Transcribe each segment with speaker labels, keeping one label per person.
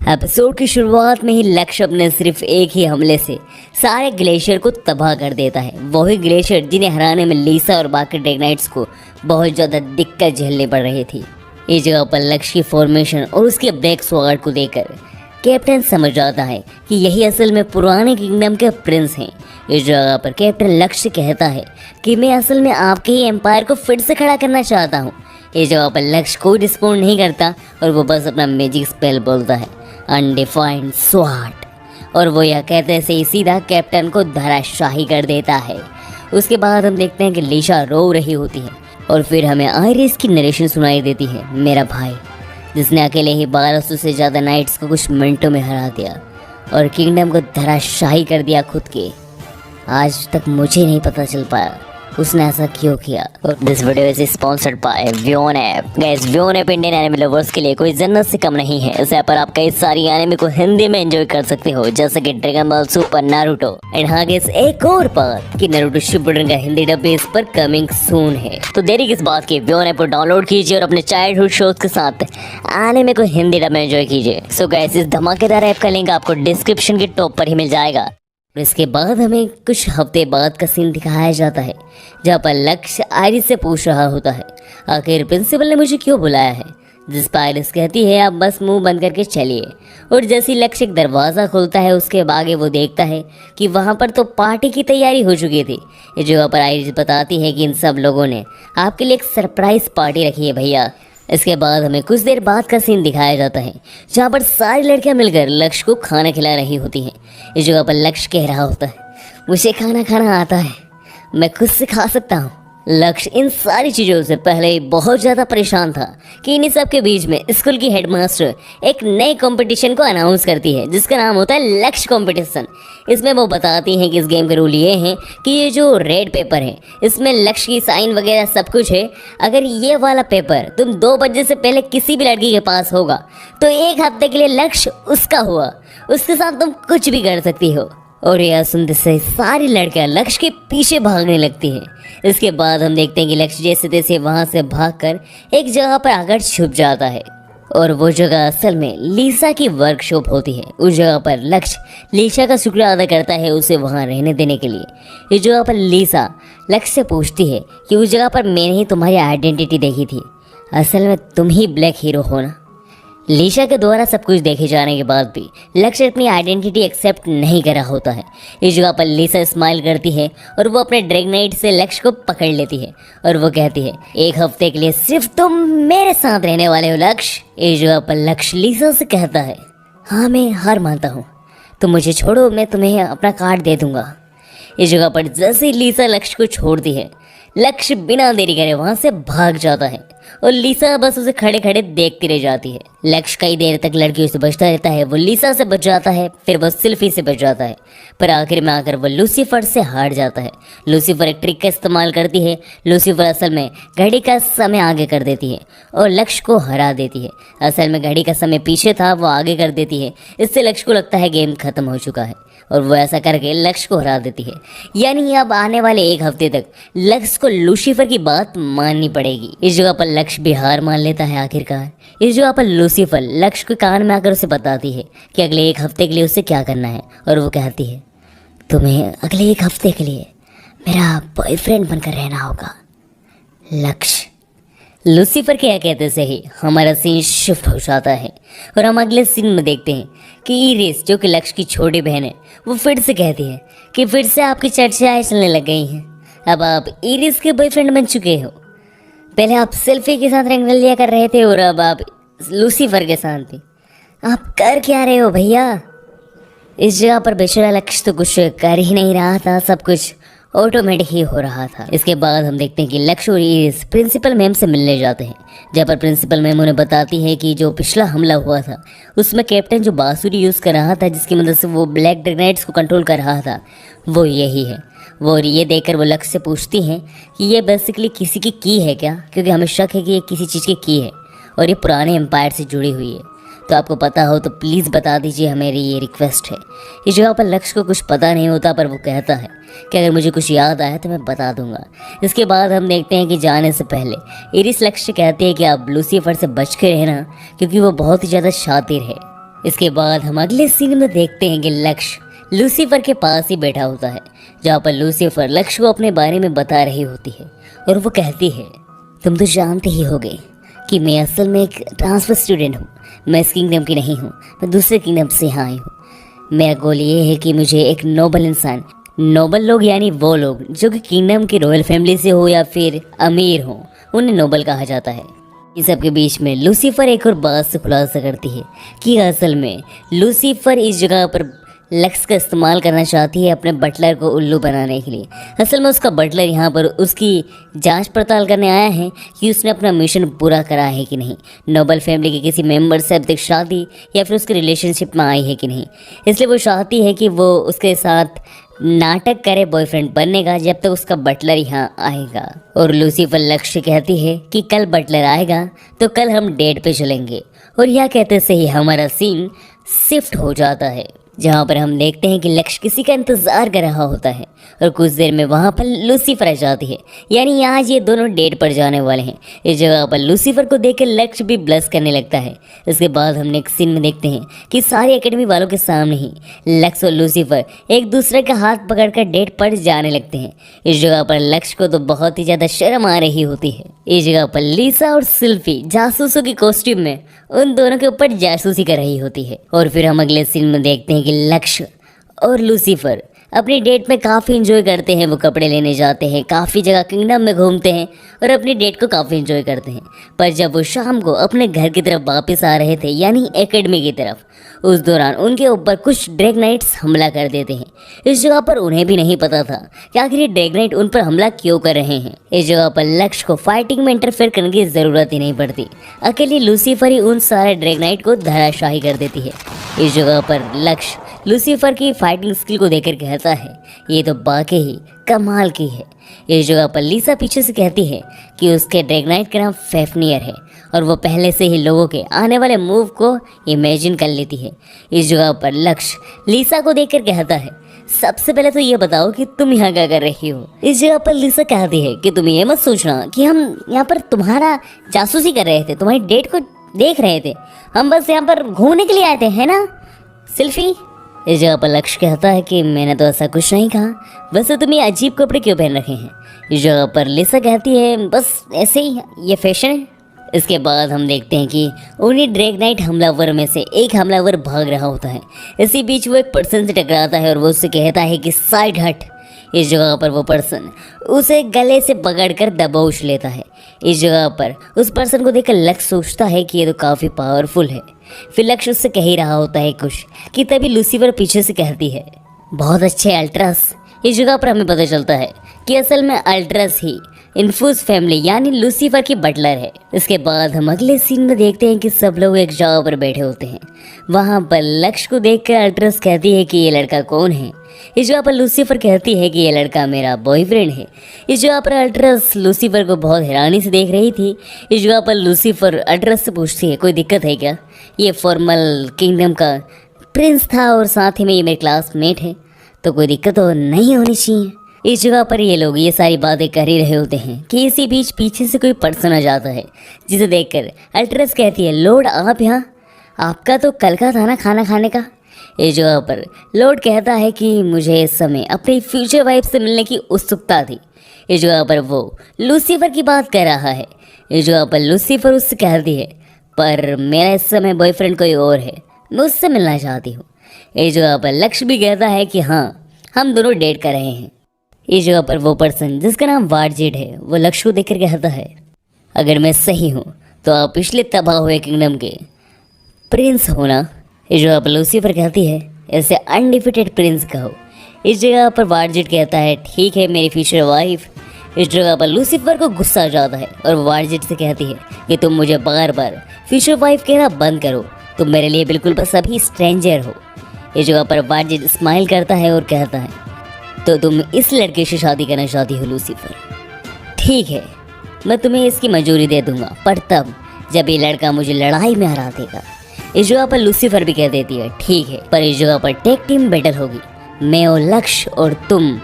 Speaker 1: Episode की शुरुआत में ही लक्ष्य अपने सिर्फ एक ही हमले से सारे ग्लेशियर को तबाह कर देता है। वही ग्लेशियर जिन्हें हराने में लीसा और बाकी ड्रैगनाइट्स को बहुत ज़्यादा दिक्कत झेलनी पड़ रही थी। इस जगह पर लक्ष्य की फॉर्मेशन और उसके ब्लैक स्वॉर्ड को देखकर कैप्टन समझ जाता है कि यही असल में पुराने किंगडम के प्रिंस हैं। इस जगह पर कैप्टन लक्ष्य कहता है कि मैं असल में आपके ही एम्पायर को फिर से खड़ा करना चाहता हूँ। इस जगह पर लक्ष्य कोई रिस्पॉन्ड नहीं करता और वो बस अपना मैजिक स्पेल बोलता है, अनडिफाइंड स्वॉर्ड, और वो यह कहते से ही सीधा कैप्टन को धराशाही कर देता है। उसके बाद हम देखते हैं कि लीसा रो रही होती है और फिर हमें आयरिस की नरेशन सुनाई देती है। मेरा भाई जिसने अकेले ही 1200 से ज़्यादा नाइट्स को कुछ मिनटों में हरा दिया और किंगडम को धराशाही कर दिया खुद के, आज तक मुझे नहीं पता चल पाया उसने ऐसा क्यों किया। और this video is sponsored by व्योन ऐप। गाइस, व्योन ऐप इंडियन एनिमे लवर्स के लिए कोई जन्नत से कम नहीं है। इस ऐप पर आप कई सारी एनिमे को हिंदी में एंजॉय कर सकते हो, जैसे कि dragon ball super, Naruto and हाँ गाइस, एक और बात कि नारुतो शिपुडेन का हिंदी डब इस पर कमिंग सून है। तो देरी किस बात की, व्योन ऐप को डाउनलोड कीजिए और अपने चाइल्डहुड शोज के साथ एनिमे को हिंदी डब में एंजॉय कीजिए। सो गाइस, इस धमाकेदार ऐप का लिंक आपको डिस्क्रिप्शन के टॉप पर ही मिल जाएगा। इसके बाद हमें कुछ हफ्ते बाद का सीन दिखाया जाता है जहाँ पर लक्ष्य आयरिस से पूछ रहा होता है, आखिर प्रिंसिपल ने मुझे क्यों बुलाया है। जिस पर आयरिस कहती है, आप बस मुंह बंद करके चलिए। और जैसे ही लक्ष्य एक दरवाज़ा खोलता है उसके आगे वो देखता है कि वहाँ पर तो पार्टी की तैयारी हो चुकी थी। इस जगह पर आयरिस बताती है कि इन सब लोगों ने आपके लिए एक सरप्राइज पार्टी रखी है भैया। इसके बाद हमें कुछ देर बाद का सीन दिखाया जाता है जहाँ पर सारी लड़कियाँ मिलकर लक्ष्य को खाना खिला रही होती हैं। इस जगह पर लक्ष्य कह रहा होता है, मुझे खाना खाना आता है, मैं खुद से खा सकता हूँ। लक्ष्य इन सारी चीज़ों से पहले ही बहुत ज़्यादा परेशान था कि इन्हीं सब के बीच में स्कूल की हेडमास्टर एक नए कंपटीशन को अनाउंस करती है जिसका नाम होता है लक्ष्य कंपटीशन। इसमें वो बताती हैं कि इस गेम के रूल ये हैं कि ये जो रेड पेपर है इसमें लक्ष्य की साइन वगैरह सब कुछ है। अगर ये वाला पेपर तुम 2 बजे से पहले किसी भी लड़की के पास होगा तो 1 हफ्ते के लिए लक्ष्य उसका हुआ, उसके साथ तुम कुछ भी कर सकती हो। और यह सुनते से सारी लड़कियां लक्ष्य के पीछे भागने लगती हैं। इसके बाद हम देखते हैं कि लक्ष्य जैसे तैसे वहाँ से भागकर एक जगह पर आकर छुप जाता है और वो जगह असल में लीसा की वर्कशॉप होती है। उस जगह पर लक्ष्य लीसा का शुक्रिया अदा करता है उसे वहाँ रहने देने के लिए। इस जगह पर लीसा लक्ष्य से पूछती है कि उस जगह पर मैंने ही तुम्हारी आइडेंटिटी देखी थी, असल में तुम ही ब्लैक हीरो हो ना। लीसा के द्वारा सब कुछ देखे जाने के बाद भी लक्ष्य अपनी आइडेंटिटी एक्सेप्ट नहीं कर रहा होता है। इस जगह पर लीसा स्माइल करती है और वो अपने ड्रैगनाइट से लक्ष्य को पकड़ लेती है और वो कहती है, 1 हफ्ते के लिए सिर्फ तुम मेरे साथ रहने वाले हो लक्ष्य। इस जगह पर लक्ष्य लीसा से कहता है, हाँ मैं हार मानता हूँ, तुम मुझे छोड़ो, मैं तुम्हें अपना कार्ड दे दूँगा। इस जगह पर जैसे ही लीसा लक्ष्य को छोड़ती है लक्ष्य बिना देरी करे वहाँ से भाग जाता है और लीसा बस उसे खड़े खड़े देखती रह जाती है। लक्ष्य कई देर तक लड़कियों से बचता रहता है, वो लीसा से बच जाता है, फिर वो सिल्फी से बच जाता है, पर आखिर में आकर वो लूसीफर से हार जाता है। लूसीफर एक ट्रिक का इस्तेमाल करती है। लूसीफर असल में घड़ी का समय आगे कर देती है और लक्ष्य को हरा देती है। असल में घड़ी का समय पीछे था, वो आगे कर देती है। इससे लक्ष्य को लगता है गेम खत्म हो चुका है और वो ऐसा करके लक्ष्य को हरा देती है। यानी अब आने वाले 1 हफ्ते तक लक्ष्य को लूसीफर की बात माननी पड़ेगी। इस जगह पर लक्ष्य भी हार मान लेता है आखिरकार। इस जगह पर लूसीफर लक्ष्य के कान में आकर उसे बताती है कि अगले 1 हफ्ते के लिए उसे क्या करना है और वो कहती है, तुम्हें अगले 1 हफ्ते के लिए मेरा बॉयफ्रेंड बनकर रहना होगा लक्ष्य। लूसीफर के कहते से ही हमारा सीन शिफ्ट हो जाता है और हम अगले सीन में देखते हैं कि इरिस जो कि लक्ष्य की छोटी बहन है वो फिर से कहती है कि फिर से आपकी चर्चाएं चलने लग गई हैं, अब आप इरिस के बॉयफ्रेंड बन चुके हो। पहले आप सेल्फी के साथ रंगरलिया कर रहे थे और अब आप लूसीफर के साथ थे, आप कर क्या रहे हो भैया। इस जगह पर बेचारा लक्ष्य तो कुछ कर ही नहीं रहा था, सब कुछ ऑटोमेटिक ही हो रहा था। इसके बाद हम देखते हैं कि लक्ष्य और इरिस प्रिंसिपल मैम से मिलने जाते हैं, जहाँ पर प्रिंसिपल मैम उन्हें बताती है कि जो पिछला हमला हुआ था उसमें कैप्टन जो बांसुरी यूज़ कर रहा था जिसकी मदद से वो ब्लैक ड्रैगनाइट्स को कंट्रोल कर रहा था वो यही है। वो ये देखकर वो लक्ष्य से पूछती हैं कि ये बेसिकली किसी की है क्या, क्योंकि हमें शक है कि ये किसी चीज़ की है और ये पुराने एम्पायर से जुड़ी हुई है। तो आपको पता हो तो प्लीज़ बता दीजिए, हमारी ये रिक्वेस्ट है। इस जगह पर लक्ष्य को कुछ पता नहीं होता पर वो कहता है कि अगर मुझे कुछ याद आया तो मैं बता दूंगा। इसके बाद हम देखते हैं कि जाने से पहले इरिस लक्ष्य कहते हैं कि आप लूसीफर से बच के रहना क्योंकि वो बहुत ही ज़्यादा शातिर है इसके बाद हम अगले सीन में देखते हैं कि लक्ष्य लूसीफर के पास ही बैठा होता है, जहाँ पर लूसीफर लक्ष्य को अपने बारे में बता रही होती है और वो कहती है, तुम तो जानते ही होगे कि मैं असल में एक ट्रांसफर स्टूडेंट हूँ। मैं इस किंगडम की नहीं हूँ, मैं दूसरे किंगडम से यहाँ आई हूँ। मेरा गोल ये है कि मुझे एक नोबल इंसान, नोबल लोग यानी वो लोग जो कि किंगडम की रॉयल फैमिली से हो या फिर अमीर हो, उन्हें नोबल कहा जाता है। इस सब के बीच में लूसीफर एक और बात से खुलासा करती है कि असल में लूसीफर इस जगह पर लक्ष्य का इस्तेमाल करना चाहती है अपने बटलर को उल्लू बनाने के लिए। असल में उसका बटलर यहाँ पर उसकी जांच पड़ताल करने आया है कि उसने अपना मिशन पूरा करा है कि नहीं, नोबल फैमिली के किसी मेंबर से अब तक शादी या फिर उसके रिलेशनशिप में आई है कि नहीं। इसलिए वो चाहती है कि वो उसके साथ नाटक करे बॉयफ्रेंड बनने का जब तक उसका बटलर यहाँ आएगा। और लूसीफर लक्ष्य कहती है कि कल बटलर आएगा तो कल हम डेट पे चलेंगे। और यह कहते से ही हमारा सीन शिफ्ट हो जाता है, जहाँ पर हम देखते हैं कि लक्ष्य किसी का इंतज़ार कर रहा होता है और कुछ देर में वहाँ पर लूसीफर आ जाती है, यानी आज ये दोनों डेट पर जाने वाले हैं। इस जगह पर लूसीफर को देखकर लक्ष्य भी ब्लश करने लगता है। इसके बाद हम नेक्स्ट सीन में देखते हैं कि सारी एकेडमी वालों के सामने ही लक्ष्य और लूसीफर एक दूसरे का हाथ पकड़कर डेट पर जाने लगते हैं। इस जगह पर लक्ष्य को तो बहुत ही ज़्यादा शर्म आ रही होती है। इस जगह पर लीसा और सिल्फी जासूसों की कॉस्ट्यूम में उन दोनों के ऊपर जासूसी कर रही होती है। और फिर हम अगले सीन में देखते हैं कि लक्ष्य और लूसीफर अपनी डेट में काफ़ी इंजॉय करते हैं। वो कपड़े लेने जाते हैं, काफ़ी जगह किंगडम में घूमते हैं और अपनी डेट को काफ़ी इंजॉय करते हैं। पर जब वो शाम को अपने घर की तरफ वापस आ रहे थे, यानी एकेडमी की तरफ, उस दौरान उनके ऊपर कुछ ड्रैग नाइट्स हमला कर देते हैं। इस जगह पर उन्हें भी नहीं पता था कि आखिर ये ड्रैग नाइट उन पर हमला क्यों कर रहे हैं। इस जगह पर लक्ष्य को फाइटिंग में इंटरफेयर करने की ज़रूरत ही नहीं पड़ती, अकेली लूसीफर ही उन सारे ड्रैग नाइट को धराशाही कर देती है। इस जगह पर लक्ष्य लूसीफर की फाइटिंग स्किल को देखकर कहता है, ये तो वाकई ही कमाल की है। इस जगह पर लीसा पीछे से कहती है कि उसके ड्रैगनाइट का नाम फेफनियर है और वो पहले से ही लोगों के आने वाले मूव को इमेजिन कर लेती है। इस जगह पर लक्ष्य लीसा को देखकर कहता है, सबसे पहले तो ये बताओ कि तुम यहाँ क्या कर रही हो। इस जगह पर लीसा कहती है कि तुम ये मत सोचना कि हम यहाँ पर तुम्हारा जासूसी कर रहे थे, तुम्हारी डेट को देख रहे थे। हम बस यहाँ पर घूमने के लिए आए थे, है ना सिल्फी। इस जगह पर लक्ष्य कहता है कि मैंने तो ऐसा कुछ नहीं कहा, वैसे तुम ये अजीब कपड़े क्यों पहन रखे हैं। इस जगह पर लिसा कहती है, बस ऐसे ही, ये फैशन है। इसके बाद हम देखते हैं कि उन्हीं ड्रैगनाइट हमलावर में से एक हमलावर भाग रहा होता है। इसी बीच वो एक पर्सन से टकराता है और वो उससे कहता है कि साइड हट। इस जगह पर वो पर्सन उसे गले से पकड़कर दबोच लेता है। इस जगह पर उस पर्सन को देखकर लक्ष्य सोचता है कि ये तो काफ़ी पावरफुल है। फिर लक्ष्य उससे कह ही रहा होता है कुछ कि तभी लूसीफर पीछे से कहती है, बहुत अच्छे अल्ट्रस। इस जगह पर हमें पता चलता है कि असल में अल्ट्रस ही इन्फूज फैमिली यानी लूसीफर की बटलर है। इसके बाद हम अगले सीन में देखते हैं कि सब लोग एक जगह पर बैठे होते हैं। वहाँ पर लक्ष्य को देखकर अल्ट्रस कहती है कि ये लड़का कौन है। इस जगह पर लूसीफर कहती है कि ये लड़का मेरा बॉयफ्रेंड है। इस जगह पर अल्ट्रस लूसीफर को बहुत हैरानी से देख रही थी। इस जगह पर लूसीफर अल्ट्रस से पूछती है, कोई दिक्कत है क्या? ये फॉर्मल किंगडम का प्रिंस था और साथ ही में ये मेरे क्लासमेट है, तो कोई दिक्कत तो नहीं होनी चाहिए। इस जगह पर ये लोग ये सारी बातें कर ही रहे होते हैं कि इसी बीच पीछे से कोई पर्सन आ जाता है, जिसे देखकर अल्ट्रस कहती है, लॉर्ड आप यहाँ? आपका तो कल का था ना खाना खाने का। इस जगह पर लॉर्ड कहता है कि मुझे इस समय अपनी फ्यूचर वाइफ से मिलने की उत्सुकता थी। इस जगह पर वो लूसीफर की बात कर रहा है। इस जगह पर लूसीफर उससे कहती है, पर मेरा इस समय बॉयफ्रेंड कोई और है, मैं उससे मिलना चाहती हूँ। इस जगह पर लक्ष्य भी कहता है कि हाँ, हम दोनों डेट कर रहे हैं। इस जगह पर वो पर्सन जिसका नाम वार्जेट है, वो लक्ष्य को देखकर कहता है, अगर मैं सही हूँ तो आप पिछले तबाह हुए किंगडम के प्रिंस हो ना। इस जगह पर लूसीफर कहती है, ऐसे अनडिफिटेड प्रिंस कहो। इस जगह पर वार्जेट कहता है, ठीक है मेरी फ्यूचर वाइफ। इस जगह पर लूसीफर को गुस्सा आ जाता है और वार्जेट से कहती है कि तुम मुझे बार बार फ्यूचर वाइफ कहना बंद करो, तुम मेरे लिए बिल्कुल बस अभी स्ट्रेंजर हो। इस जगह पर वार्जेट स्माइल करता है और कहता है, तो तुम इस लड़के से शादी करना चाहती हो लूसीफर? ठीक है, मैं तुम्हें इसकी मंजूरी दे दूंगा, पर तब जब ये लड़का मुझे लड़ाई में हरा देगा। इस जगह पर लूसीफर भी कह देती है, ठीक है, पर इस जगह पर टेक टीम बैटल होगी, मैं और लक्ष्य और तुम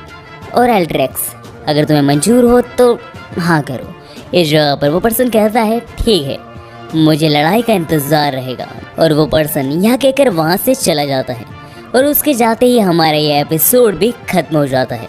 Speaker 1: और एल्ड्रेक्स। अगर तुम्हें मंजूर हो तो हाँ करो। इस जगह पर वो पर्सन कहता है, ठीक है, मुझे लड़ाई का इंतज़ार रहेगा। और वो पर्सन यह कहकर वहाँ से चला जाता है और उसके जाते ही हमारा ये एपिसोड भी खत्म हो जाता है।